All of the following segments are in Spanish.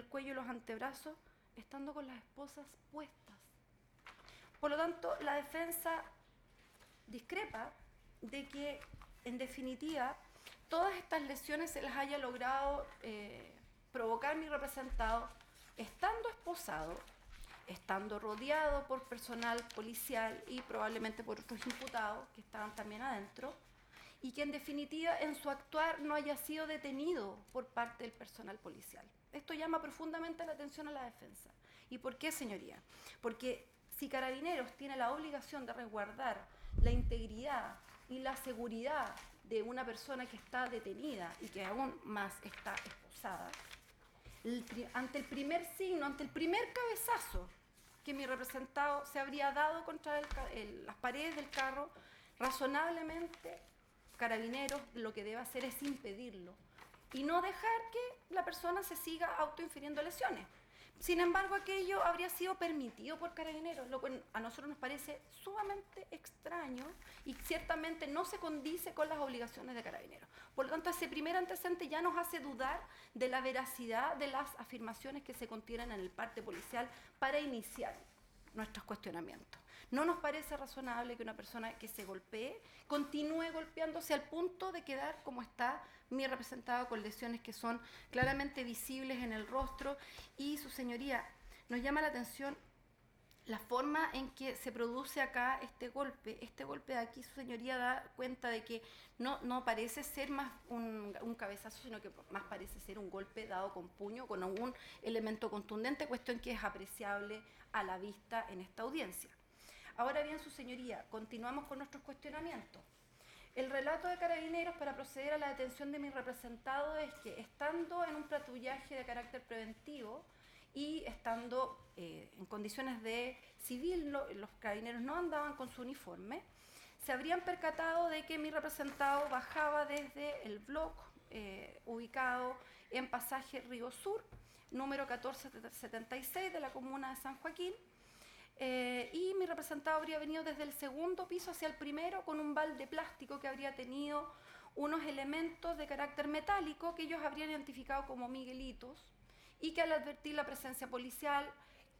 el cuello y los antebrazos, estando con las esposas puestas. Por lo tanto, la defensa discrepa de que, en definitiva, todas estas lesiones se las haya logrado provocar mi representado estando esposado, estando rodeado por personal policial y probablemente por otros imputados que estaban también adentro, y que en definitiva en su actuar no haya sido detenido por parte del personal policial. Esto llama profundamente la atención a la defensa. ¿Y por qué, señoría? Porque si Carabineros tiene la obligación de resguardar la integridad y la seguridad de una persona que está detenida y que aún más está esposada, ante el primer signo, ante el primer cabezazo que mi representado se habría dado contra las paredes del carro, razonablemente Carabineros lo que debe hacer es impedirlo y no dejar que la persona se siga autoinfiriendo lesiones. Sin embargo, aquello habría sido permitido por Carabineros, lo cual a nosotros nos parece sumamente extraño y ciertamente no se condice con las obligaciones de Carabineros. Por lo tanto, ese primer antecedente ya nos hace dudar de la veracidad de las afirmaciones que se contienen en el parte policial para iniciar nuestros cuestionamientos. No nos parece razonable que una persona que se golpee continúe golpeándose al punto de quedar como está mi representado, con lesiones que son claramente visibles en el rostro. Y su señoría, nos llama la atención la forma en que se produce acá este golpe de aquí, su señoría da cuenta de que no parece ser más un cabezazo, sino que más parece ser un golpe dado con puño, con algún elemento contundente, cuestión que es apreciable a la vista en esta audiencia. Ahora bien, su señoría, continuamos con nuestros cuestionamientos. El relato de Carabineros para proceder a la detención de mi representado es que, estando en un patrullaje de carácter preventivo, y estando en condiciones de civil, los Carabineros no andaban con su uniforme, se habrían percatado de que mi representado bajaba desde el bloc ubicado en Pasaje Río Sur, número 1476 de la comuna de San Joaquín, y mi representado habría venido desde el segundo piso hacia el primero con un balde plástico que habría tenido unos elementos de carácter metálico que ellos habrían identificado como miguelitos, y que al advertir la presencia policial,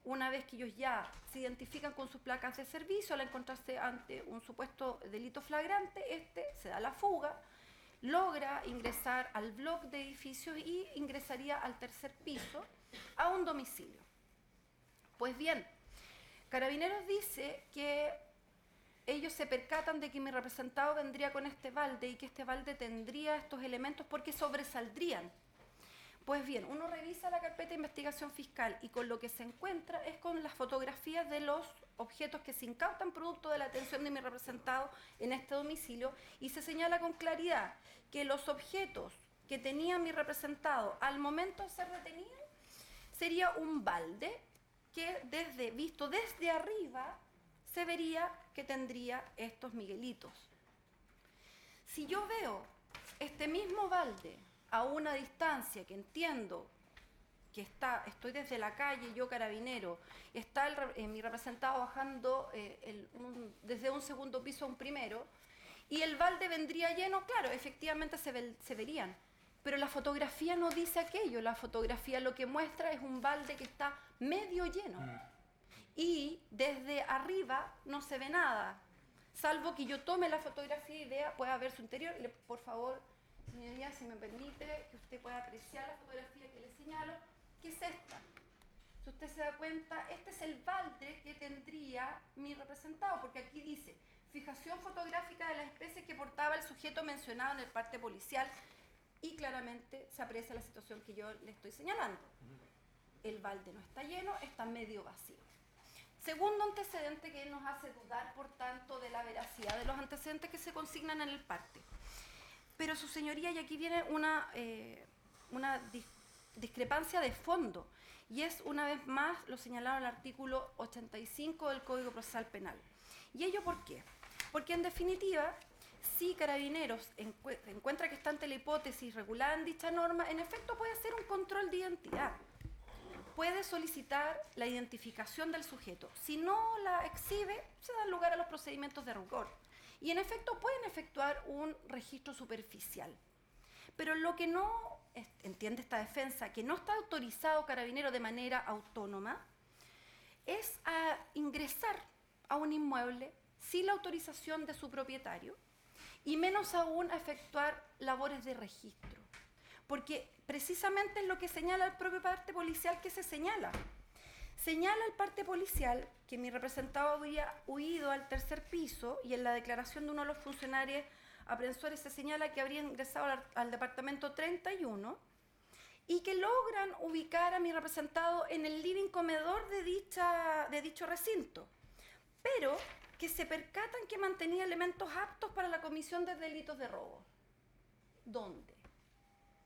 una vez que ellos ya se identifican con sus placas de servicio, al encontrarse ante un supuesto delito flagrante, se da la fuga, logra ingresar al bloque de edificios y ingresaría al tercer piso a un domicilio. Pues bien, Carabineros dice que ellos se percatan de que mi representado vendría con este balde y que este balde tendría estos elementos porque sobresaldrían. Pues bien, uno revisa la carpeta de investigación fiscal y con lo que se encuentra es con las fotografías de los objetos que se incautan producto de la atención de mi representado en este domicilio, y se señala con claridad que los objetos que tenía mi representado al momento de ser detenido sería un balde que visto desde arriba se vería que tendría estos miguelitos. Si yo veo este mismo balde a una distancia que entiendo que estoy desde la calle, yo Carabinero, está mi representado bajando desde un segundo piso a un primero, y el balde vendría lleno, claro, efectivamente se verían. Pero la fotografía no dice aquello, la fotografía lo que muestra es un balde que está medio lleno. Y desde arriba no se ve nada, salvo que yo tome la fotografía y vea, pueda ver su interior. Por favor, señoría, si me permite, que usted pueda apreciar la fotografía que le señalo, que es esta. Si usted se da cuenta, este es el balde que tendría mi representado, porque aquí dice fijación fotográfica de las especies que portaba el sujeto mencionado en el parte policial, y claramente se aprecia la situación que yo le estoy señalando. El balde no está lleno, está medio vacío. Segundo antecedente que nos hace dudar, por tanto, de la veracidad de los antecedentes que se consignan en el parte. Pero, su señoría, y aquí viene una discrepancia de fondo, y es una vez más lo señalado en el artículo 85 del Código Procesal Penal. ¿Y ello por qué? Porque, en definitiva, si Carabineros encuentra que está ante la hipótesis regulada en dicha norma, en efecto puede hacer un control de identidad, puede solicitar la identificación del sujeto. Si no la exhibe, se da lugar a los procedimientos de rigor. Y en efecto pueden efectuar un registro superficial. Pero lo que no entiende esta defensa, que no está autorizado Carabinero de manera autónoma, es a ingresar a un inmueble sin la autorización de su propietario y menos aún a efectuar labores de registro. Porque precisamente es lo que señala el propio parte policial que se señala. Señala el parte policial que mi representado había huido al tercer piso y en la declaración de uno de los funcionarios aprensores se señala que habría ingresado al departamento 31 y que logran ubicar a mi representado en el living comedor de dicho recinto, pero que se percatan que mantenía elementos aptos para la comisión de delitos de robo. ¿Dónde?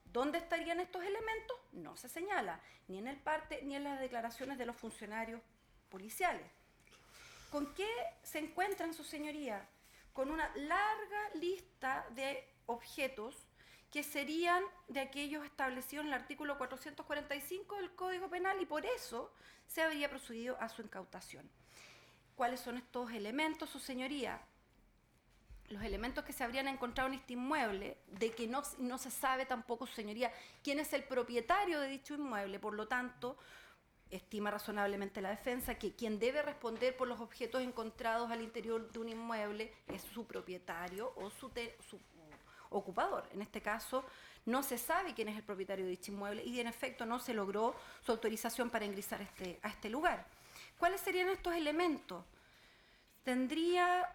¿Dónde estarían estos elementos? No se señala, ni en el parte ni en las declaraciones de los funcionarios policiales. ¿Con qué se encuentran, su señoría? Con una larga lista de objetos que serían de aquellos establecidos en el artículo 445 del Código Penal y por eso se habría procedido a su incautación. ¿Cuáles son estos elementos, su señoría? Los elementos que se habrían encontrado en este inmueble, de que no se sabe tampoco, su señoría, quién es el propietario de dicho inmueble, por lo tanto, estima razonablemente la defensa que quien debe responder por los objetos encontrados al interior de un inmueble es su propietario o su ocupador. En este caso, no se sabe quién es el propietario de dicho inmueble y en efecto no se logró su autorización para ingresar a este lugar. ¿Cuáles serían estos elementos? Tendría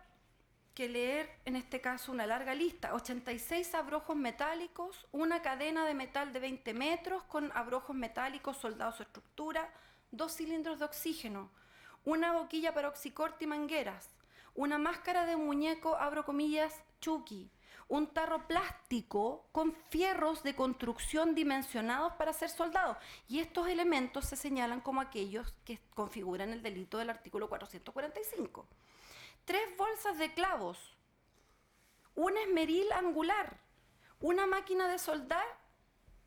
que leer en este caso una larga lista: 86 abrojos metálicos, una cadena de metal de 20 metros con abrojos metálicos soldados a su estructura, 2 cilindros de oxígeno, una boquilla para oxicorte y mangueras, una máscara de muñeco, abro comillas, Chucky, un tarro plástico con fierros de construcción dimensionados para ser soldados. Y estos elementos se señalan como aquellos que configuran el delito del artículo 445. 3 bolsas de clavos, un esmeril angular, una máquina de soldar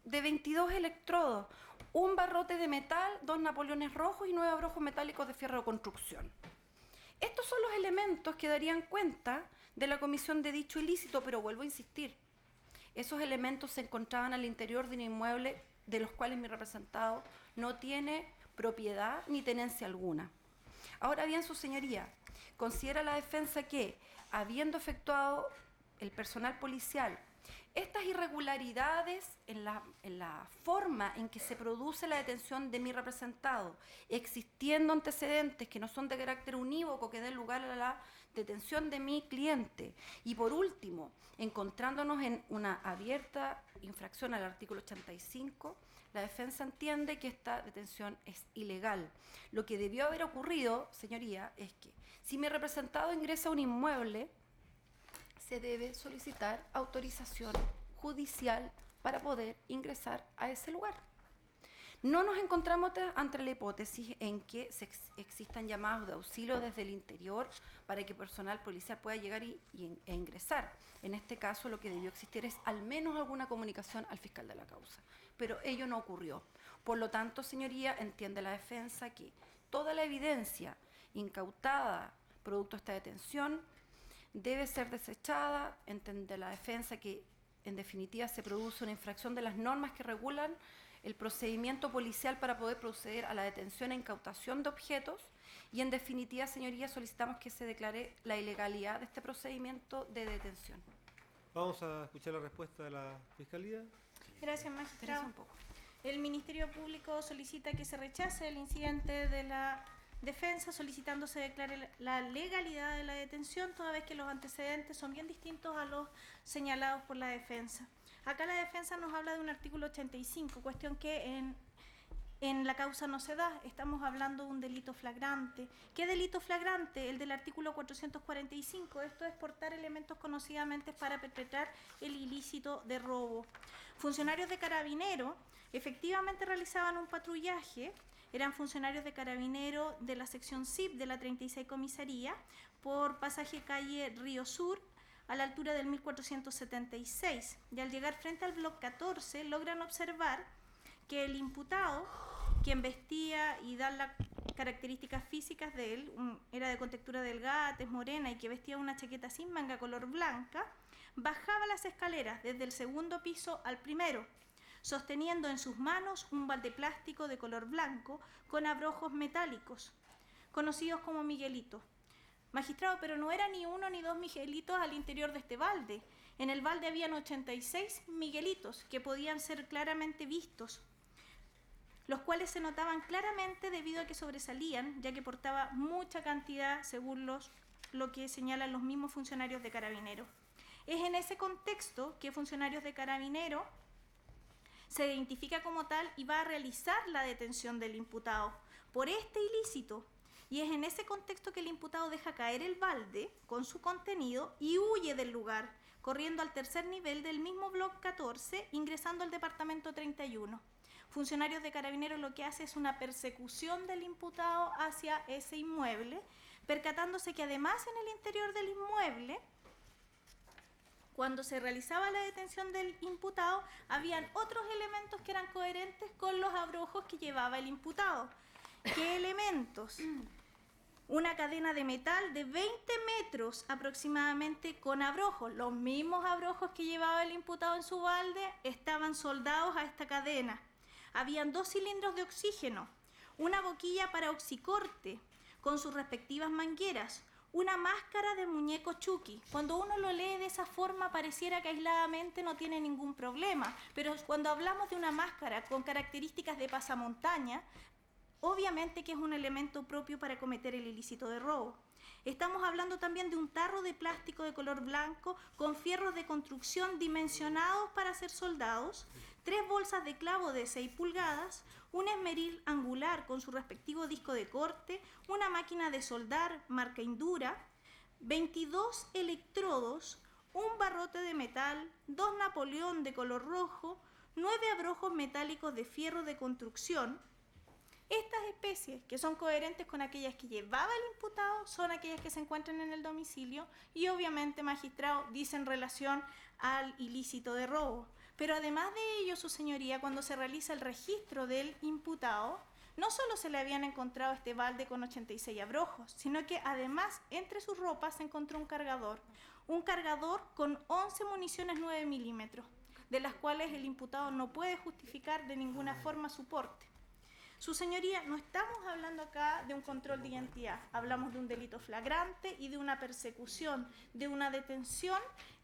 de 22 electrodos, un barrote de metal, 2 napoleones rojos y 9 abrojos metálicos de fierro de construcción. Estos son los elementos que darían cuenta de la comisión de dicho ilícito, pero vuelvo a insistir, esos elementos se encontraban al interior de un inmueble de los cuales mi representado no tiene propiedad ni tenencia alguna. Ahora bien, su señoría, considera la defensa que, habiendo efectuado el personal policial estas irregularidades en la forma en que se produce la detención de mi representado, existiendo antecedentes que no son de carácter unívoco que den lugar a la detención de mi cliente, y por último, encontrándonos en una abierta infracción al artículo 85, la defensa entiende que esta detención es ilegal. Lo que debió haber ocurrido, señoría, es que si mi representado ingresa a un inmueble, se debe solicitar autorización judicial para poder ingresar a ese lugar. No nos encontramos ante la hipótesis en que existan llamados de auxilio desde el interior para que personal policial pueda llegar e ingresar. En este caso, lo que debió existir es al menos alguna comunicación al fiscal de la causa, pero ello no ocurrió. Por lo tanto, señoría, entiende la defensa que toda la evidencia incautada producto de esta detención debe ser desechada. Entiende la defensa que, en definitiva, se produce una infracción de las normas que regulan el procedimiento policial para poder proceder a la detención e incautación de objetos y, en definitiva, señoría, solicitamos que se declare la ilegalidad de este procedimiento de detención. Vamos a escuchar la respuesta de la Fiscalía. Gracias, magistrado. El Ministerio Público solicita que se rechace el incidente de la defensa, solicitando se declare la legalidad de la detención, toda vez que los antecedentes son bien distintos a los señalados por la defensa. Acá la defensa nos habla de un artículo 85, cuestión que en la causa no se da. Estamos hablando de un delito flagrante. ¿Qué delito flagrante? El del artículo 445. Esto es portar elementos conocidamente para perpetrar el ilícito de robo. Funcionarios de Carabinero efectivamente realizaban un patrullaje. Eran funcionarios de Carabinero de la sección CIP de la 36 Comisaría por pasaje calle Río Sur, a la altura del 1476. Y al llegar frente al bloque 14, logran observar que el imputado, quien vestía y dan las características físicas de él, era de contextura delgada, tez morena y que vestía una chaqueta sin manga color blanca, bajaba las escaleras desde el segundo piso al primero, sosteniendo en sus manos un balde plástico de color blanco con abrojos metálicos, conocidos como Miguelitos. Magistrado, pero no era ni uno ni dos Miguelitos al interior de este balde. En el balde habían 86 Miguelitos que podían ser claramente vistos, los cuales se notaban claramente debido a que sobresalían, ya que portaba mucha cantidad, según lo que señalan los mismos funcionarios de Carabineros. Es en ese contexto que funcionarios de Carabineros se identifica como tal y va a realizar la detención del imputado por este ilícito. Y es en ese contexto que el imputado deja caer el balde con su contenido y huye del lugar, corriendo al tercer nivel del mismo bloque 14, ingresando al departamento 31. Funcionarios de Carabineros lo que hace es una persecución del imputado hacia ese inmueble, percatándose que además en el interior del inmueble, cuando se realizaba la detención del imputado, habían otros elementos que eran coherentes con los abrojos que llevaba el imputado. ¿Qué elementos? Una cadena de metal de 20 metros aproximadamente con abrojos. Los mismos abrojos que llevaba el imputado en su balde estaban soldados a esta cadena. Habían 2 cilindros de oxígeno, una boquilla para oxicorte con sus respectivas mangueras, una máscara de muñeco Chucky. Cuando uno lo lee de esa forma pareciera que aisladamente no tiene ningún problema, pero cuando hablamos de una máscara con características de pasamontaña, obviamente que es un elemento propio para cometer el ilícito de robo. Estamos hablando también de un tarro de plástico de color blanco con fierros de construcción dimensionados para ser soldados, 3 bolsas de clavo de 6 pulgadas, un esmeril angular con su respectivo disco de corte, una máquina de soldar marca Indura, 22 electrodos, un barrote de metal, 2 Napoleón de color rojo, 9 abrojos metálicos de fierro de construcción. Estas especies, que son coherentes con aquellas que llevaba el imputado, son aquellas que se encuentran en el domicilio y obviamente, magistrado, dicen relación al ilícito de robo. Pero además de ello, su señoría, cuando se realiza el registro del imputado, no solo se le habían encontrado este balde con 86 abrojos, sino que además entre sus ropas se encontró un cargador con 11 municiones 9 milímetros, de las cuales el imputado no puede justificar de ninguna forma su porte. Su señoría, no estamos hablando acá de un control de identidad, hablamos de un delito flagrante y de una persecución, de una detención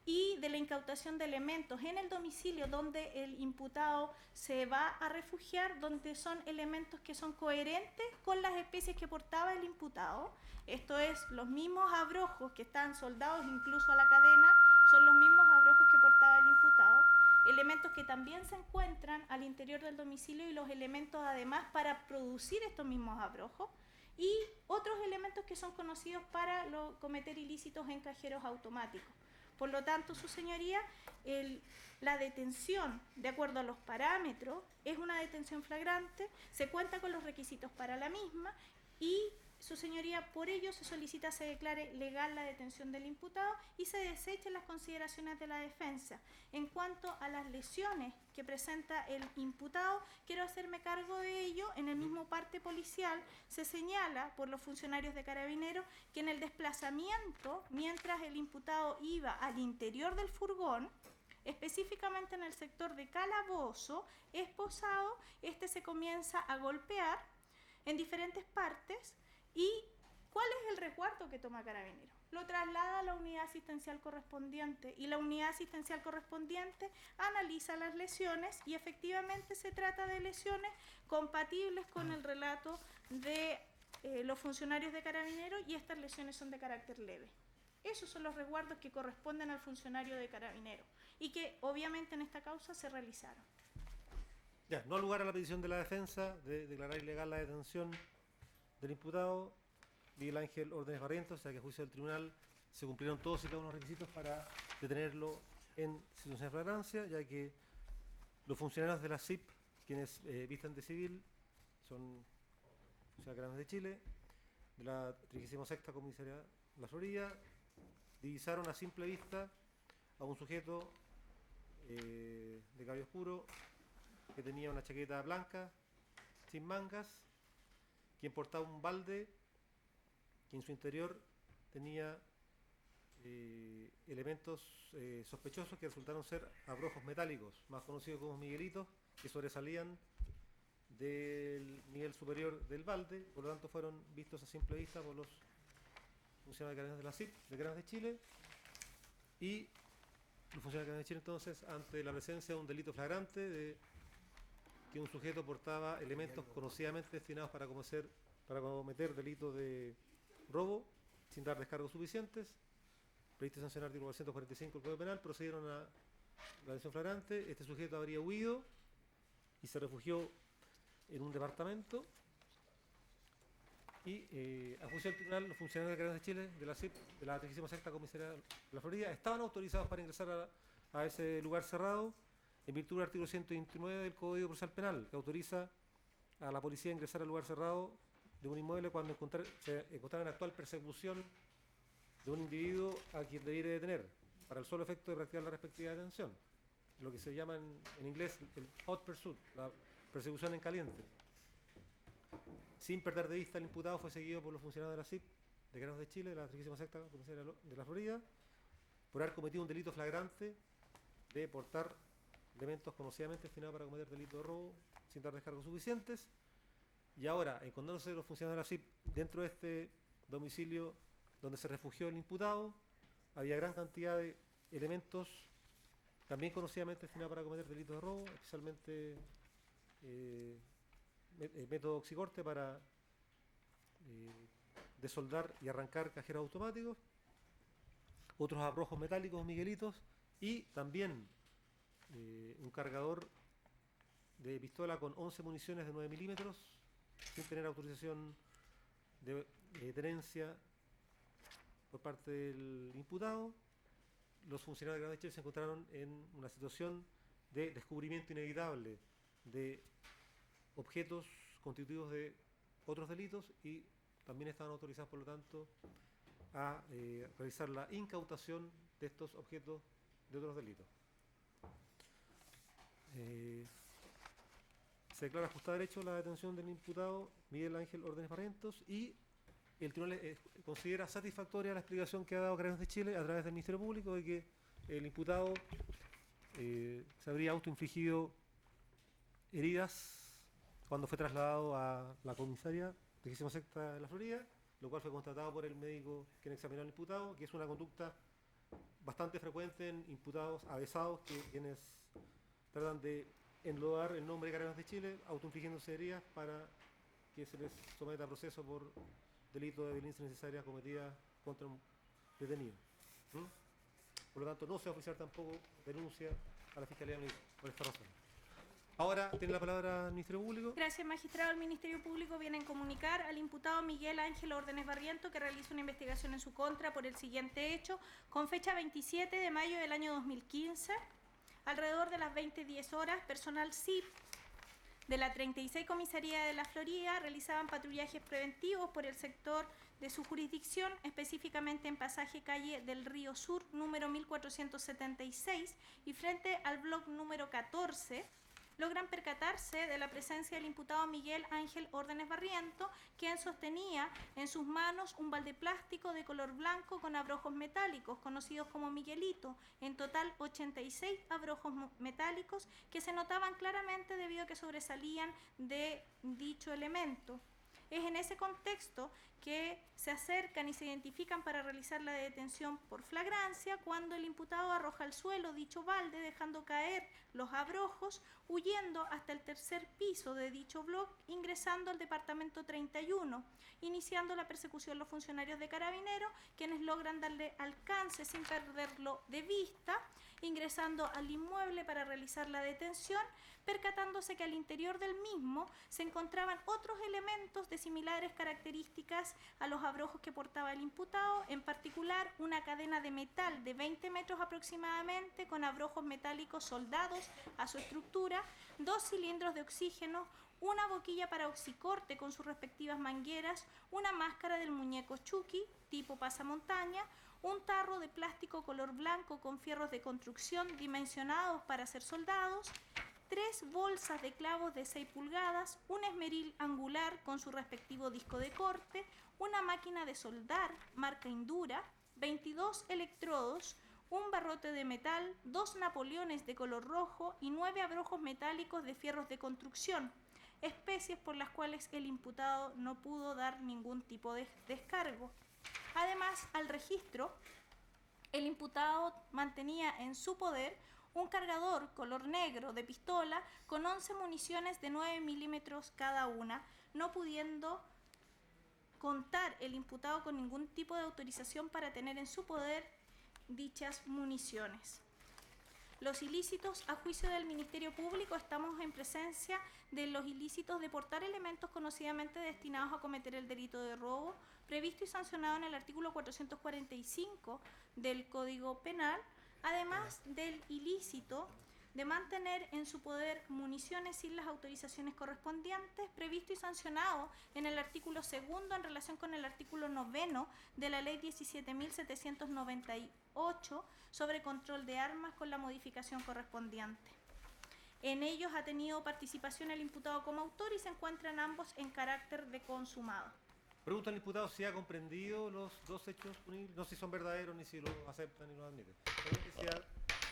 y de la incautación de elementos en el domicilio donde el imputado se va a refugiar, donde son elementos que son coherentes con las especies que portaba el imputado. Esto es, los mismos abrojos que están soldados incluso a la cadena, son los mismos abrojos que portaba el imputado. Elementos que también se encuentran al interior del domicilio y los elementos además para producir estos mismos abrojos y otros elementos que son conocidos para cometer ilícitos en cajeros automáticos. Por lo tanto, su señoría, la detención, de acuerdo a los parámetros, es una detención flagrante, se cuenta con los requisitos para la misma y su señoría, por ello se solicita se declare legal la detención del imputado y se desechen las consideraciones de la defensa. En cuanto a las lesiones que presenta el imputado, quiero hacerme cargo de ello. En el mismo parte policial se señala por los funcionarios de Carabineros que en el desplazamiento, mientras el imputado iba al interior del furgón, específicamente en el sector de Calabozo, esposado, este se comienza a golpear en diferentes partes. ¿Y cuál es el resguardo que toma Carabineros? Lo traslada a la unidad asistencial correspondiente y la unidad asistencial correspondiente analiza las lesiones y efectivamente se trata de lesiones compatibles con el relato de los funcionarios de Carabineros y estas lesiones son de carácter leve. Esos son los resguardos que corresponden al funcionario de Carabineros y que obviamente en esta causa se realizaron. Ya, no al lugar a la petición de la defensa de declarar ilegal la detención del imputado Miguel Ángel Órdenes Barrientos, o sea que a juicio del tribunal se cumplieron todos y cada uno de los requisitos para detenerlo en situación de flagrancia, ya que los funcionarios de la CIP, quienes visten de civil, son Carabineros de Chile, de la 36ª Comisaría de La Florida, divisaron a simple vista a un sujeto de cabello oscuro que tenía una chaqueta blanca, sin mangas, quien portaba un balde que en su interior tenía elementos sospechosos que resultaron ser abrojos metálicos, más conocidos como miguelitos, que sobresalían del nivel superior del balde, por lo tanto fueron vistos a simple vista por los funcionarios de Carabineros de la CIP, de Carabineros de Chile, y los funcionarios de Carabineros de Chile entonces, ante la presencia de un delito flagrante de que un sujeto portaba elementos conocidamente destinados para cometer delitos de robo sin dar descargos suficientes, previsto sancionar artículo 445 del Código Penal, procedieron a la detención flagrante. Este sujeto habría huido y se refugió en un departamento y a juicio del tribunal, los funcionarios de Carabineros de Chile, de la CIP, de la 36ª Comisaría de la Florida, estaban autorizados para ingresar a ese lugar cerrado en virtud del artículo 129 del Código Procesal Penal, que autoriza a la policía a ingresar al lugar cerrado de un inmueble cuando se encontrara en actual persecución de un individuo a quien debiera detener, para el solo efecto de practicar la respectiva detención, lo que se llama en inglés el hot pursuit, la persecución en caliente. Sin perder de vista, el imputado fue seguido por los funcionarios de la CIP, de Carabineros de Chile, de la 36ª Comisaría de la Florida, por haber cometido un delito flagrante de portar elementos conocidamente destinados para cometer delito de robo sin dar descargos suficientes. Y ahora, encontrándose los funcionarios de la CIP dentro de este domicilio donde se refugió el imputado, había gran cantidad de elementos también conocidamente destinados para cometer delitos de robo, especialmente método oxicorte para desoldar y arrancar cajeros automáticos, otros abrojos metálicos, miguelitos, y también un cargador de pistola con 11 municiones de 9 milímetros, sin tener autorización de tenencia por parte del imputado. Los funcionarios de Carabineros de Chile se encontraron en una situación de descubrimiento inevitable de objetos constitutivos de otros delitos y también estaban autorizados, por lo tanto, a realizar la incautación de estos objetos de otros delitos. Se declara ajustada a derecho la detención del imputado Miguel Ángel Órdenes Barrientos y el tribunal considera satisfactoria la explicación que ha dado Carabineros de Chile a través del Ministerio Público de que el imputado se habría autoinfligido heridas cuando fue trasladado a la comisaría 36ª de la Florida, lo cual fue constatado por el médico quien examinó al imputado, que es una conducta bastante frecuente en imputados avesados quienes tratan de enlodar el nombre de Carabineros de Chile, autoinfligiéndose heridas para que se les someta a proceso por delito de violencia innecesaria cometida contra un detenido. Por lo tanto, no se va a oficiar tampoco denuncia a la Fiscalía por esta razón. Ahora tiene la palabra el Ministerio Público. Gracias, magistrado. El Ministerio Público viene a comunicar al imputado Miguel Ángel Órdenes Barrientos que realiza una investigación en su contra por el siguiente hecho, con fecha 27 de mayo del año 2015, alrededor de las 20:10 horas, personal CIP de la 36 Comisaría de la Florida realizaban patrullajes preventivos por el sector de su jurisdicción, específicamente en pasaje calle del Río Sur, número 1476, y frente al bloque número 14, logran percatarse de la presencia del imputado Miguel Ángel Órdenes Barrientos, quien sostenía en sus manos un balde plástico de color blanco con abrojos metálicos, conocidos como Miguelito, en total 86 abrojos metálicos que se notaban claramente debido a que sobresalían de dicho elemento. Es en ese contexto que se acercan y se identifican para realizar la detención por flagrancia cuando el imputado arroja al suelo dicho balde, dejando caer los abrojos, huyendo hasta el tercer piso de dicho bloque, ingresando al departamento 31, iniciando la persecución los funcionarios de Carabineros, quienes logran darle alcance sin perderlo de vista, ingresando al inmueble para realizar la detención, percatándose que al interior del mismo se encontraban otros elementos de similares características a los abrojos que portaba el imputado, en particular una cadena de metal de 20 metros aproximadamente con abrojos metálicos soldados a su estructura, 2 cilindros de oxígeno, una boquilla para oxicorte con sus respectivas mangueras, una máscara del muñeco Chucky tipo pasamontaña, un tarro de plástico color blanco con fierros de construcción dimensionados para ser soldados, 3 bolsas de clavos de 6 pulgadas, un esmeril angular con su respectivo disco de corte, una máquina de soldar marca Indura, 22 electrodos, un barrote de metal, 2 napoleones de color rojo y 9 abrojos metálicos de fierros de construcción, especies por las cuales el imputado no pudo dar ningún tipo de descargo. Además, al registro, el imputado mantenía en su poder un cargador color negro de pistola con 11 municiones de 9 milímetros cada una, no pudiendo contar el imputado con ningún tipo de autorización para tener en su poder dichas municiones. Los ilícitos, a juicio del Ministerio Público, estamos en presencia de los ilícitos de portar elementos conocidamente destinados a cometer el delito de robo, previsto y sancionado en el artículo 445 del Código Penal, además del ilícito de mantener en su poder municiones sin las autorizaciones correspondientes, previsto y sancionado en el artículo 2 en relación con el artículo 9 de la Ley 17.798 sobre control de armas con la modificación correspondiente. En ellos ha tenido participación el imputado como autor y se encuentran ambos en carácter de consumado. Pregunta al imputado si ha comprendido los dos hechos punibles, no si son verdaderos, ni si los aceptan ni los admiten. Si ha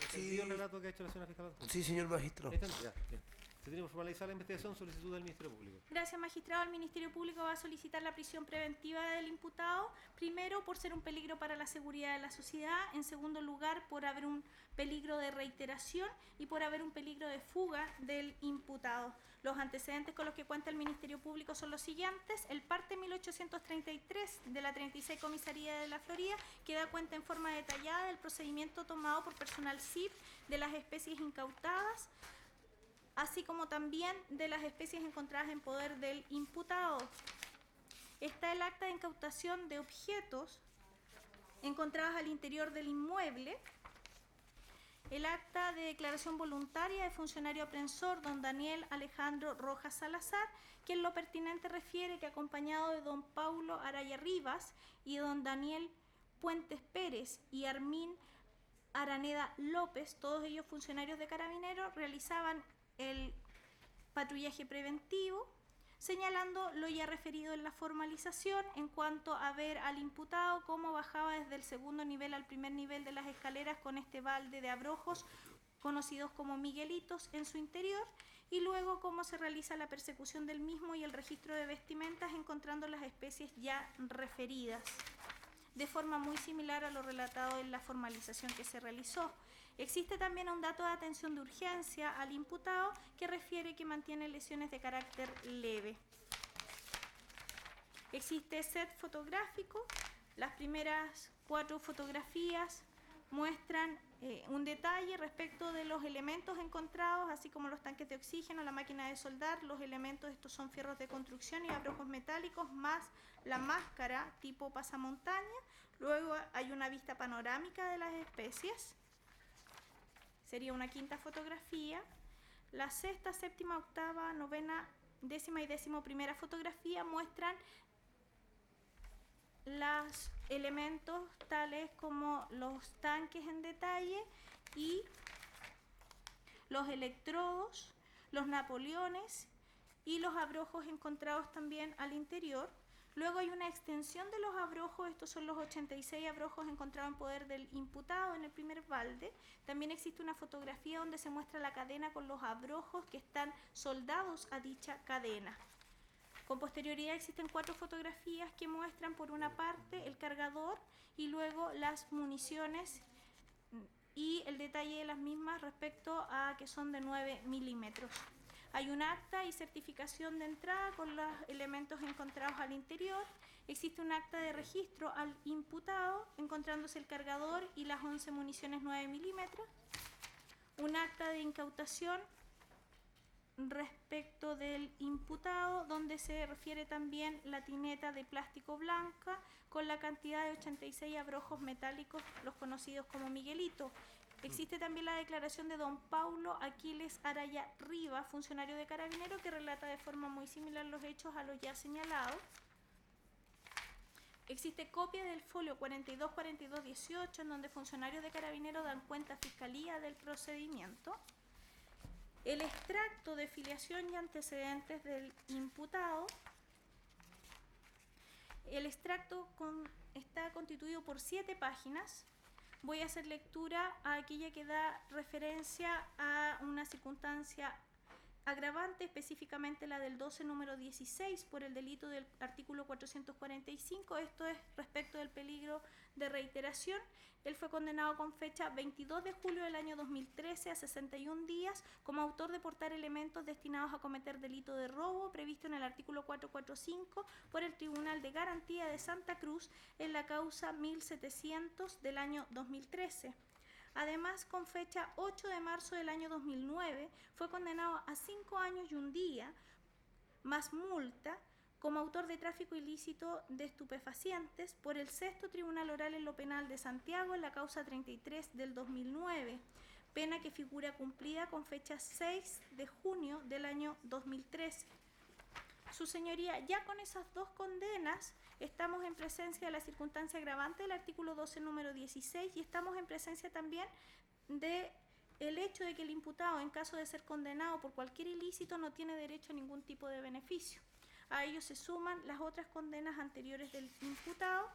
entendido el relato que ha hecho la señora fiscal. Sí, señor magistrado. Ya, bien. Se tiene que formalizar la investigación, solicitud del Ministerio Público. Gracias, magistrado. El Ministerio Público va a solicitar la prisión preventiva del imputado, primero por ser un peligro para la seguridad de la sociedad, en segundo lugar por haber un peligro de reiteración y por haber un peligro de fuga del imputado. Los antecedentes con los que cuenta el Ministerio Público son los siguientes. El parte 1833 de la 36 Comisaría de la Florida, que da cuenta en forma detallada del procedimiento tomado por personal CIP de las especies incautadas, así como también de las especies encontradas en poder del imputado. Está el acta de incautación de objetos encontrados al interior del inmueble, el acta de declaración voluntaria de funcionario aprensor don Daniel Alejandro Rojas Salazar, que en lo pertinente refiere que acompañado de don Paulo Araya Rivas y don Daniel Puentes Pérez y Armín Araneda López, todos ellos funcionarios de Carabineros, realizaban el patrullaje preventivo, señalando lo ya referido en la formalización en cuanto a ver al imputado cómo bajaba desde el segundo nivel al primer nivel de las escaleras con este balde de abrojos conocidos como Miguelitos en su interior, y luego cómo se realiza la persecución del mismo y el registro de vestimentas encontrando las especies ya referidas, de forma muy similar a lo relatado en la formalización que se realizó. Existe también un dato de atención de urgencia al imputado que refiere que mantiene lesiones de carácter leve. Existe set fotográfico. Las primeras 4 fotografías muestran un detalle respecto de los elementos encontrados, así como los tanques de oxígeno, la máquina de soldar. Los elementos, estos son fierros de construcción y abrojos metálicos, más la máscara tipo pasamontaña. Luego hay una vista panorámica de las especies. Sería una 5ª fotografía. La 6ª, 7ª, 8ª, 9ª, 10ª y 11ª fotografía muestran los elementos tales como los tanques en detalle y los electrodos, los napoleones y los abrojos encontrados también al interior. Luego hay una extensión de los abrojos, estos son los 86 abrojos encontrados en poder del imputado en el primer balde. También existe una fotografía donde se muestra la cadena con los abrojos que están soldados a dicha cadena. Con posterioridad existen 4 fotografías que muestran por una parte el cargador y luego las municiones y el detalle de las mismas respecto a que son de 9 milímetros. Hay un acta y certificación de entrada con los elementos encontrados al interior. Existe un acta de registro al imputado, encontrándose el cargador y las 11 municiones 9 milímetros. Un acta de incautación respecto del imputado, donde se refiere también la tineta de plástico blanca con la cantidad de 86 abrojos metálicos, los conocidos como Miguelito. Existe también la declaración de don Paulo Aquiles Araya Rivas, funcionario de Carabineros, que relata de forma muy similar los hechos a los ya señalados. Existe copia del folio 42-42-18, en donde funcionarios de Carabineros dan cuenta a Fiscalía del procedimiento. El extracto de filiación y antecedentes del imputado. El extracto está constituido por 7 páginas. Voy a hacer lectura a aquella que da referencia a una circunstancia agravante, específicamente la del 12 número 16 por el delito del artículo 445. Esto es respecto del peligro de reiteración. Él fue condenado con fecha 22 de julio del año 2013 a 61 días como autor de portar elementos destinados a cometer delito de robo previsto en el artículo 445 por el Tribunal de Garantía de Santa Cruz en la causa 1700 del año 2013. Además, con fecha 8 de marzo del año 2009, fue condenado a 5 años y un día, más multa, como autor de tráfico ilícito de estupefacientes por el Sexto Tribunal Oral en lo Penal de Santiago en la causa 33 del 2009, pena que figura cumplida con fecha 6 de junio del año 2013. Su señoría, ya con esas 2 condenas, estamos en presencia de la circunstancia agravante del artículo 12, número 16, y estamos en presencia también de el hecho de que el imputado, en caso de ser condenado por cualquier ilícito, no tiene derecho a ningún tipo de beneficio. A ello se suman las otras condenas anteriores del imputado,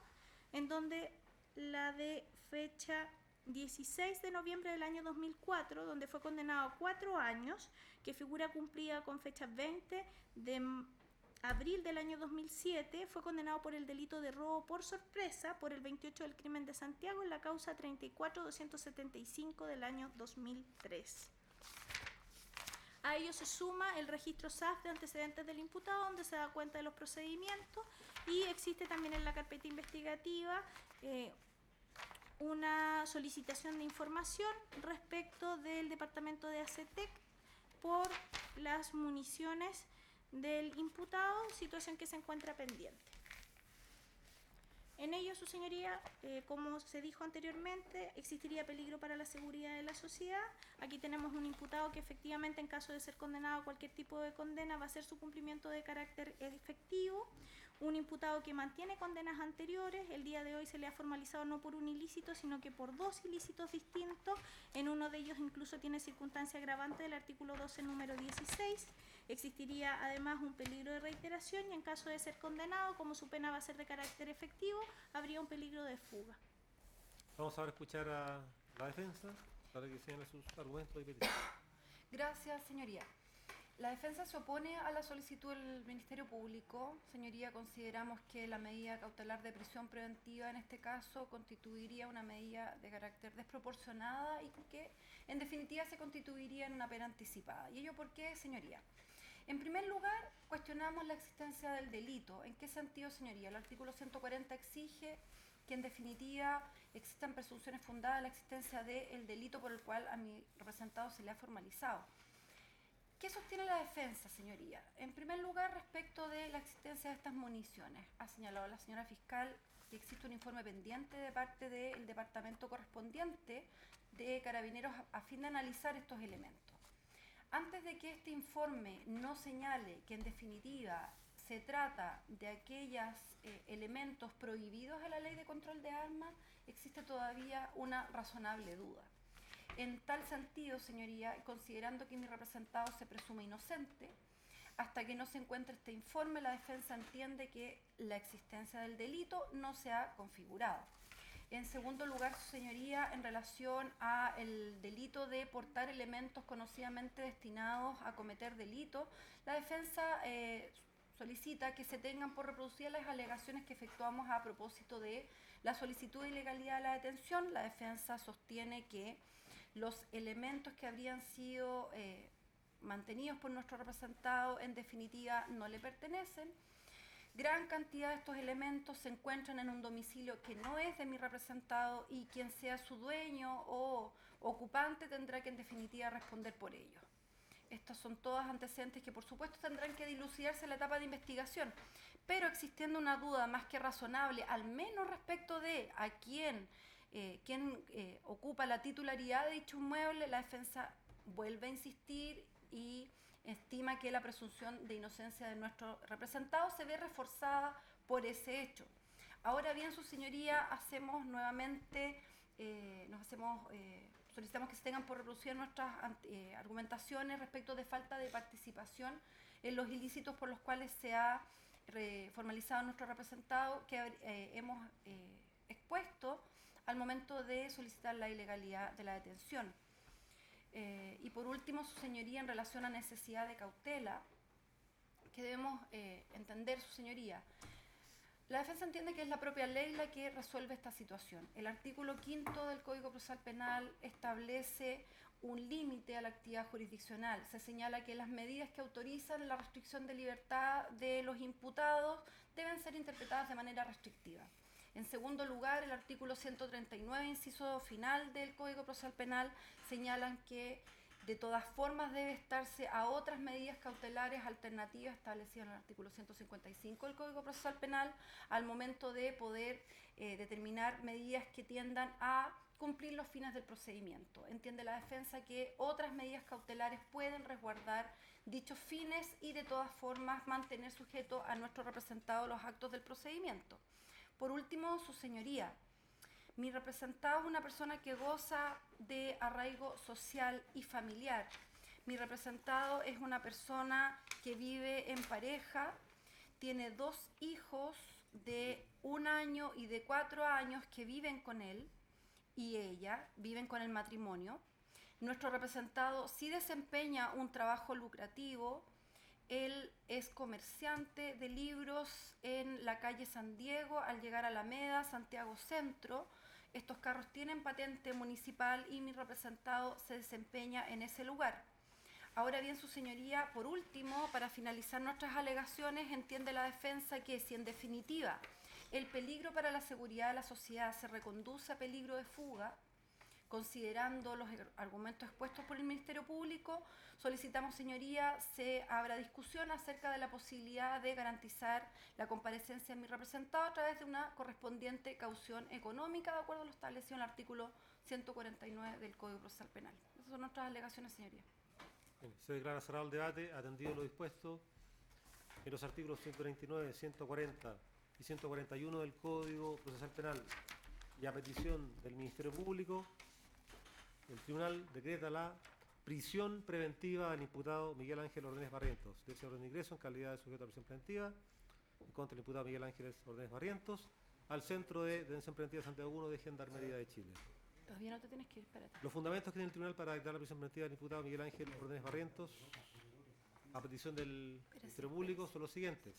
en donde la de fecha 16 de noviembre del año 2004, donde fue condenado a 4 años, que figura cumplida con fecha 20 de abril del año 2007, fue condenado por el delito de robo por sorpresa por el 28 del crimen de Santiago en la causa 34.275 del año 2003. A ello se suma el registro SAF de antecedentes del imputado, donde se da cuenta de los procedimientos, y existe también en la carpeta investigativa una solicitación de información respecto del departamento de ACETEC por las municiones del imputado, situación que se encuentra pendiente. En ello, su señoría, como se dijo anteriormente, existiría peligro para la seguridad de la sociedad. Aquí tenemos un imputado que efectivamente, en caso de ser condenado a cualquier tipo de condena, va a ser su cumplimiento de carácter efectivo. Un imputado que mantiene condenas anteriores, el día de hoy se le ha formalizado no por un ilícito, sino que por 2 ilícitos distintos. En uno de ellos incluso tiene circunstancia agravante del artículo 12, número 16. Existiría además un peligro de reiteración, y en caso de ser condenado, como su pena va a ser de carácter efectivo, habría un peligro de fuga. Vamos ahora a escuchar a la defensa para que señale sus argumentos y peticiones. Gracias, señoría. La defensa se opone a la solicitud del Ministerio Público. Señoría, consideramos que la medida cautelar de prisión preventiva en este caso constituiría una medida de carácter desproporcionada y que en definitiva se constituiría en una pena anticipada. ¿Y ello por qué, señoría? En primer lugar, cuestionamos la existencia del delito. ¿En qué sentido, señoría? El artículo 140 exige que en definitiva existan presunciones fundadas en la existencia del delito por el cual a mi representado se le ha formalizado. ¿Qué sostiene la defensa, señoría? En primer lugar, respecto de la existencia de estas municiones. Ha señalado la señora fiscal que existe un informe pendiente de parte del departamento correspondiente de Carabineros a fin de analizar estos elementos. Antes de que este informe no señale que en definitiva se trata de aquellos elementos prohibidos en la Ley de Control de Armas, existe todavía una razonable duda. En tal sentido, señoría, considerando que mi representado se presume inocente, hasta que no se encuentre este informe, la defensa entiende que la existencia del delito no se ha configurado. En segundo lugar, su señoría, en relación al delito de portar elementos conocidamente destinados a cometer delitos, la defensa solicita que se tengan por reproducidas las alegaciones que efectuamos a propósito de la solicitud de ilegalidad de la detención. La defensa sostiene que los elementos que habrían sido mantenidos por nuestro representado en definitiva no le pertenecen. Gran cantidad de estos elementos se encuentran en un domicilio que no es de mi representado, y quien sea su dueño o ocupante tendrá que en definitiva responder por ello. Estos son todos antecedentes que por supuesto tendrán que dilucidarse en la etapa de investigación, pero existiendo una duda más que razonable, al menos respecto de a quién ocupa la titularidad de dicho inmueble, la defensa vuelve a insistir y estima que la presunción de inocencia de nuestro representado se ve reforzada por ese hecho. Ahora bien, su señoría, hacemos nuevamente, solicitamos que se tengan por reproducidas nuestras argumentaciones respecto de falta de participación en los ilícitos por los cuales se ha formalizado nuestro representado que hemos expuesto al momento de solicitar la ilegalidad de la detención. Y por último, su señoría, en relación a necesidad de cautela, que debemos entender, su señoría. La defensa entiende que es la propia ley la que resuelve esta situación. El artículo 5 del Código Procesal Penal establece un límite a la actividad jurisdiccional. Se señala que las medidas que autorizan la restricción de libertad de los imputados deben ser interpretadas de manera restrictiva. En segundo lugar, el artículo 139, inciso final del Código Procesal Penal, señalan que de todas formas debe estarse a otras medidas cautelares alternativas establecidas en el artículo 155 del Código Procesal Penal al momento de poder determinar medidas que tiendan a cumplir los fines del procedimiento. Entiende la defensa que otras medidas cautelares pueden resguardar dichos fines y de todas formas mantener sujeto a nuestro representado los actos del procedimiento. Por último, su señoría, mi representado es una persona que goza de arraigo social y familiar. Mi representado es una persona que vive en pareja, tiene 2 hijos de 1 año y de 4 años que viven con él y ella, viven con el matrimonio. Nuestro representado sí desempeña un trabajo lucrativo. Él es comerciante de libros en la calle San Diego, al llegar a Alameda, Santiago Centro. Estos carros tienen patente municipal y mi representado se desempeña en ese lugar. Ahora bien, su señoría, por último, para finalizar nuestras alegaciones, entiende la defensa que si en definitiva el peligro para la seguridad de la sociedad se reconduce a peligro de fuga, considerando los argumentos expuestos por el Ministerio Público, solicitamos, señoría, se abra discusión acerca de la posibilidad de garantizar la comparecencia de mi representado a través de una correspondiente caución económica, de acuerdo a lo establecido en el artículo 149 del Código Procesal Penal. Esas son nuestras alegaciones, señoría. Bien, se declara cerrado el debate, atendido lo dispuesto en los artículos 139, 140 y 141 del Código Procesal Penal y a petición del Ministerio Público. El tribunal decreta la prisión preventiva del imputado Miguel Ángel Ordóñez Barrientos, de ese orden de ingreso en calidad de sujeto a prisión preventiva, en contra del imputado Miguel Ángel Ordóñez Barrientos, al Centro de Detención Preventiva Santiago 1 de Gendarmería de Chile. Todavía no te tienes que ir, espérate. Los fundamentos que tiene el tribunal para dictar la prisión preventiva del imputado Miguel Ángel Ordóñez Barrientos, a petición del Ministerio Público, son los siguientes.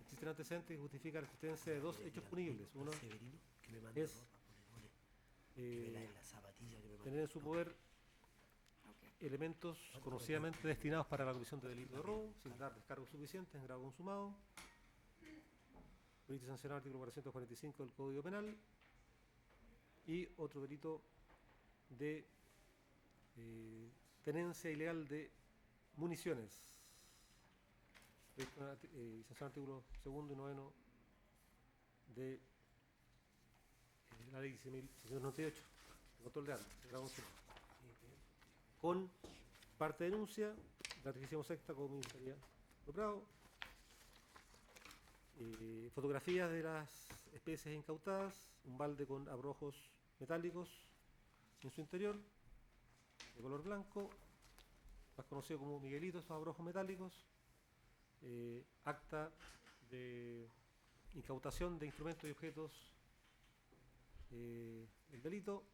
Existen antecedentes que justifican la existencia de 2 hechos punibles. Uno es tener en su poder elementos conocidamente destinados para la comisión de delito de robo, sin dar descargos suficientes en grado consumado. Delito sancionado artículo 445 del Código Penal. Y otro delito de tenencia ilegal de municiones. Sancionado artículo 2 y 9 de la ley 16.698, el control de armas, el grado consumado. Con parte de denuncia, la 36ª Comisaría de Prado, fotografías de las especies incautadas, un balde con abrojos metálicos en su interior, de color blanco, más conocido como Miguelito, estos abrojos metálicos, acta de incautación de instrumentos y objetos del delito,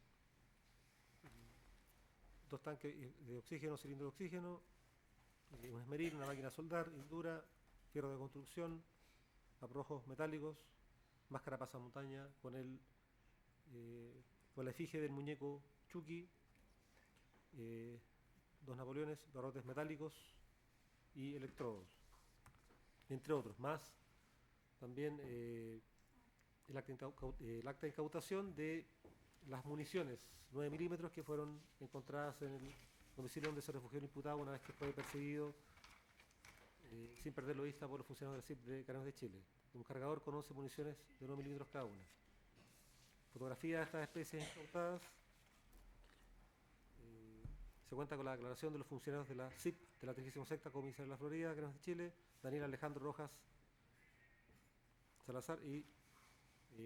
2 tanques de oxígeno, cilindro de oxígeno, un esmeril, una máquina de soldar, hildura, fierro de construcción, abrojos metálicos, máscara pasamontaña con con la efigie del muñeco Chucky, 2 Napoleones, barrotes metálicos y electrodos, entre otros. Más también el acta de incautación de las municiones 9 milímetros que fueron encontradas en el domicilio donde se refugió el imputado una vez que fue perseguido sin perderlo de vista por los funcionarios del CIP de Carabineros de Chile. Un cargador con 11 municiones de 9 milímetros cada una. Fotografía de estas especies incautadas. Se cuenta con la declaración de los funcionarios de la CIP de la 36ª Comisaría de la Florida, Carabineros de Chile, Daniel Alejandro Rojas Salazar y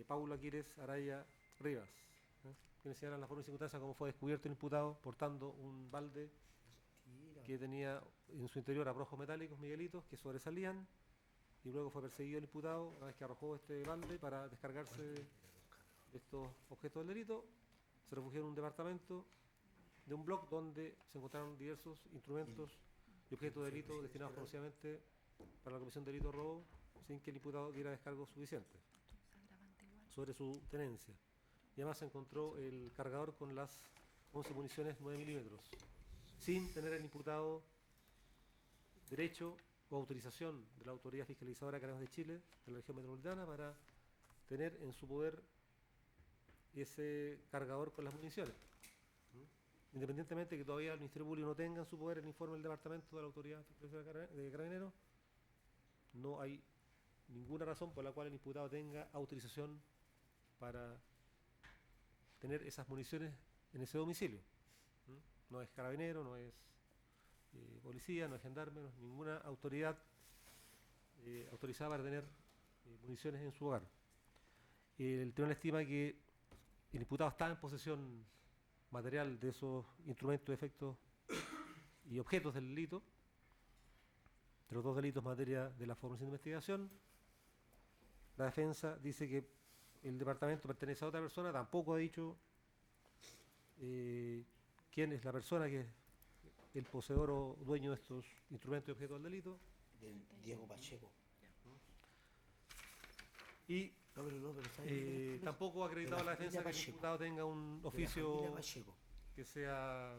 Paula Quires Araya Rivas, quienes señalan la forma y circunstancia como fue descubierto el imputado portando un balde que tenía en su interior abrojos metálicos, Miguelitos, que sobresalían y luego fue perseguido el imputado una vez que arrojó este balde para descargarse de estos objetos del delito. Se refugió en un departamento de un bloque donde se encontraron diversos instrumentos y objetos de delito destinados exclusivamente para la comisión de delito de robo, sin que el imputado diera descargos suficientes sobre su tenencia. Y además se encontró el cargador con las 11 municiones 9 milímetros, sin tener el imputado derecho o autorización de la Autoridad Fiscalizadora de Carabineros de Chile, de la región metropolitana, para tener en su poder ese cargador con las municiones. Independientemente de que todavía el Ministerio Público no tenga en su poder el informe del Departamento de la Autoridad de Carabineros, no hay ninguna razón por la cual el imputado tenga autorización para tener esas municiones en ese domicilio. No es carabinero, no es policía, no es gendarme, no es ninguna autoridad autorizada para tener municiones en su hogar. El tribunal estima que el imputado está en posesión material de esos instrumentos, efectos y objetos del delito, de los dos delitos en materia de la formación de investigación. La defensa dice que el departamento pertenece a otra persona, tampoco ha dicho quién es la persona que es el poseedor o dueño de estos instrumentos y objetos del delito. Diego Pacheco. Y tampoco ha acreditado la defensa que el imputado tenga un oficio que sea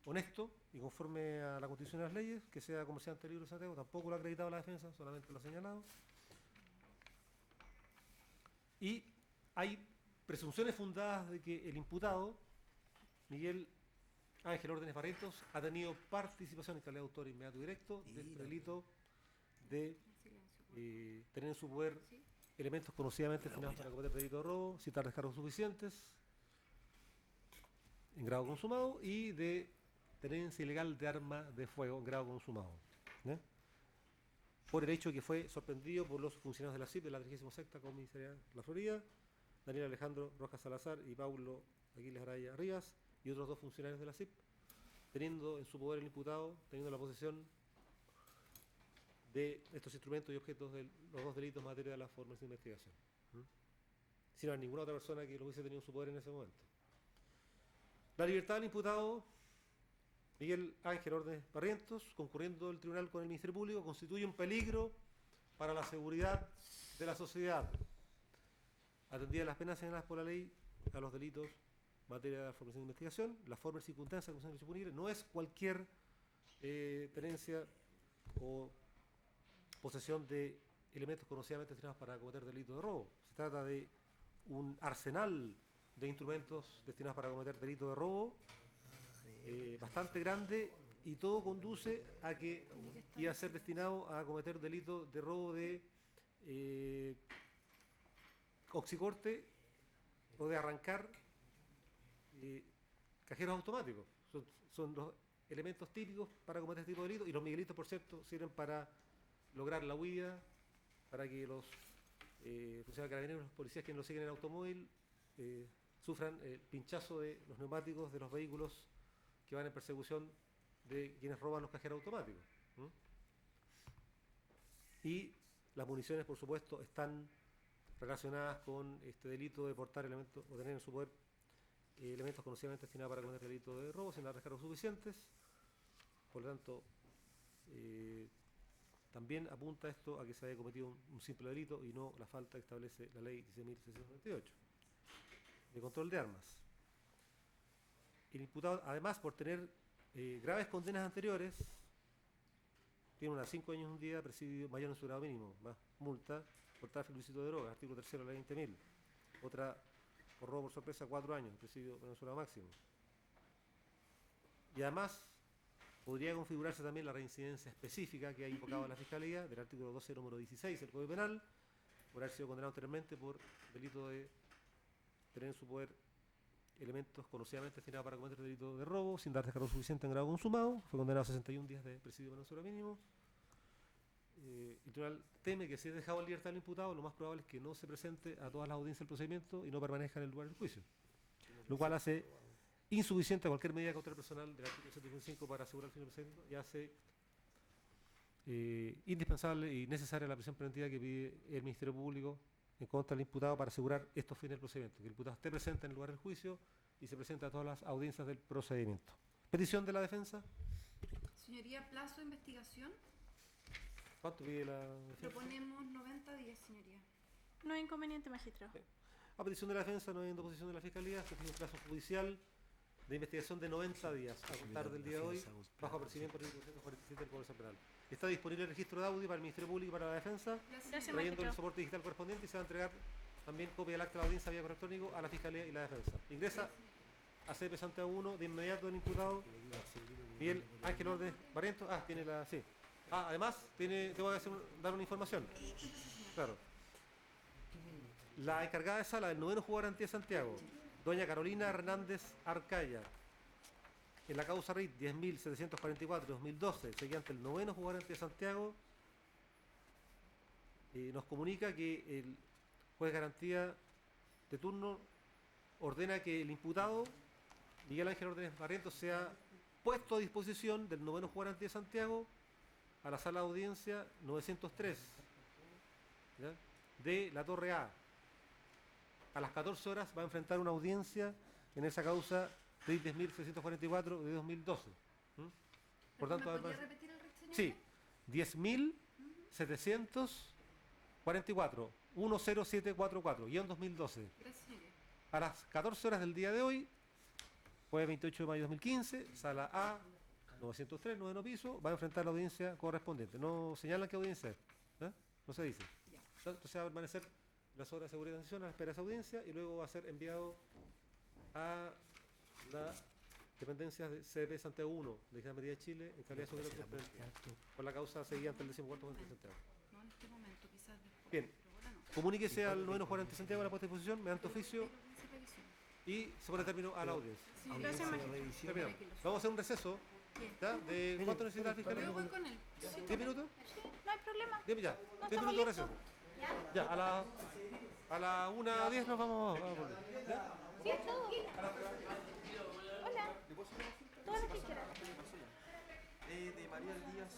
honesto y conforme a la Constitución y las leyes, que sea comerciante libre de Santiago. Tampoco lo ha acreditado la defensa, solamente lo ha señalado. Y hay presunciones fundadas de que el imputado, Miguel Ángel Órdenes Barrientos, ha tenido participación en calidad de autor inmediato y directo del delito de tener en su poder elementos conocidamente destinados para cometer delito de robo, citar descargos suficientes en grado consumado y de tenencia ilegal de arma de fuego en grado consumado. Por el hecho que fue sorprendido por los funcionarios de la CIP de la 36ª Comisaría de la Florida, Daniel Alejandro Rojas Salazar y Paulo Aquiles Araya Rivas, y otros dos funcionarios de la CIP, teniendo en su poder el imputado, teniendo la posesión de estos instrumentos y objetos de los dos delitos en materia de la formación de investigación. Sin haber ninguna otra persona que lo hubiese tenido en su poder en ese momento. La libertad del imputado Miguel Ángel Órdenes Barrientos, concurriendo el tribunal con el Ministerio Público, constituye un peligro para la seguridad de la sociedad. Atendidas las penas señaladas por la ley a los delitos en materia de la formación de investigación, la forma y circunstancia de la acusación punible no es cualquier tenencia o posesión de elementos conocidamente destinados para cometer delitos de robo. Se trata de un arsenal de instrumentos destinados para cometer delitos de robo bastante grande, y todo conduce a que iba a ser destinado a cometer delitos de robo de oxicorte o de arrancar cajeros automáticos. Son los elementos típicos para cometer este tipo de delitos, y los miguelitos, por cierto, sirven para lograr la huida, para que los funcionarios de carabineros, los policías que lo siguen en el automóvil, sufran el pinchazo de los neumáticos de los vehículos que van en persecución de quienes roban los cajeros automáticos. Y las municiones, por supuesto, están relacionadas con este delito de portar elementos o tener en su poder elementos conocidamente destinados para cometer delito de robo sin dar descargos suficientes. Por lo tanto, también apunta esto a que se haya cometido un simple delito y no la falta que establece la ley 16.698 de control de armas. El imputado, además, por tener graves condenas anteriores, tiene unas 5 años y un día, presidio mayor en su grado mínimo, más multa por tráfico ilícito de drogas, artículo 3 de la ley 20.000. Otra por robo por sorpresa, 4 años, presidio en su grado máximo. Y además, podría configurarse también la reincidencia específica que ha invocado la Fiscalía del artículo 12, número 16 del Código Penal, por haber sido condenado anteriormente por delito de tener en su poder elementos conocidamente destinados para cometer delito de robo sin dar descargo suficiente en grado consumado. Fue condenado a 61 días de presidio menor mínimo. El tribunal teme que si es dejado en libertad el imputado, lo más probable es que no se presente a todas las audiencias del procedimiento y no permanezca en el lugar del juicio, lo cual hace insuficiente cualquier medida contra el personal del artículo 155 para asegurar el fin del procedimiento, y hace indispensable y necesaria la prisión preventiva que pide el Ministerio Público en contra del imputado para asegurar estos fines del procedimiento, que el imputado esté presente en el lugar del juicio y se presente a todas las audiencias del procedimiento. Petición de la defensa. Señoría, plazo de investigación. ¿Cuánto pide la defensa? Proponemos 90 días, señoría. No hay inconveniente, magistrado. A petición de la defensa, no hay posición de la Fiscalía, se fija un plazo judicial de investigación de 90 días a contar del día de hoy, bajo apercibimiento por el 447 del Código Penal. Está disponible el registro de audio para el Ministerio Público y para la defensa, Gracias, trayendo el magistrado. soporte digital correspondiente y se va a entregar también copia del acta de la audiencia vía correo electrónico a la Fiscalía y la defensa. Ingresa a CP Santiago 1 de inmediato el imputado Miguel Ángel Órdenes Barrientos. Tiene la... sí. Además, te voy a dar una información. Claro. La encargada de sala del noveno juzgado de garantía de Santiago, doña Carolina Hernández Arcaya, en la causa RIT 10.744-2012, seguinte el noveno juzgado de garantía de Santiago, nos comunica que el juez de garantía de turno ordena que el imputado Miguel Ángel Órdenes Barrientos sea puesto a disposición del noveno juzgado de garantía de Santiago a la sala de audiencia 903, ¿ya?, de la Torre A. A las 14 horas va a enfrentar una audiencia en esa causa de 10.644 de 2012. Por tanto, ¿Me podría repetir el resto, señoría? sí, 10.744, 10744, guión 2012. Gracias, señoría. A las 14 horas del día de hoy, jueves 28 de mayo de 2015, sala A, 903, noveno piso, va a enfrentar la audiencia correspondiente. No señalan qué audiencia es, no se dice. Entonces va a permanecer las horas de seguridad y atención a la espera de esa audiencia y luego va a ser enviado a la dependencia de CP Santiago 1, de la Medida de Chile, en calidad de sujeto preventiva, por la causa seguida ante el 14º juez de Santiago. No en este momento, quizás después. Bien, Pero ahora no. comuníquese al noveno juez de Santiago a la puesta a disposición mediante oficio Esa revisión. y se pone término a la audiencia. Sí, Gracias, magistrado. Terminamos. Vamos a hacer un receso. ¿Ya? ¿De cuánto necesita la fiscalía? Yo voy con él. 10 minutos. No hay problema. 10 ya. 10 minutos de receso. Ya, a la 1:10 nos vamos a volver. ¿Ya? Sí, todo. Hola. Todo lo que quieras. De María Díaz.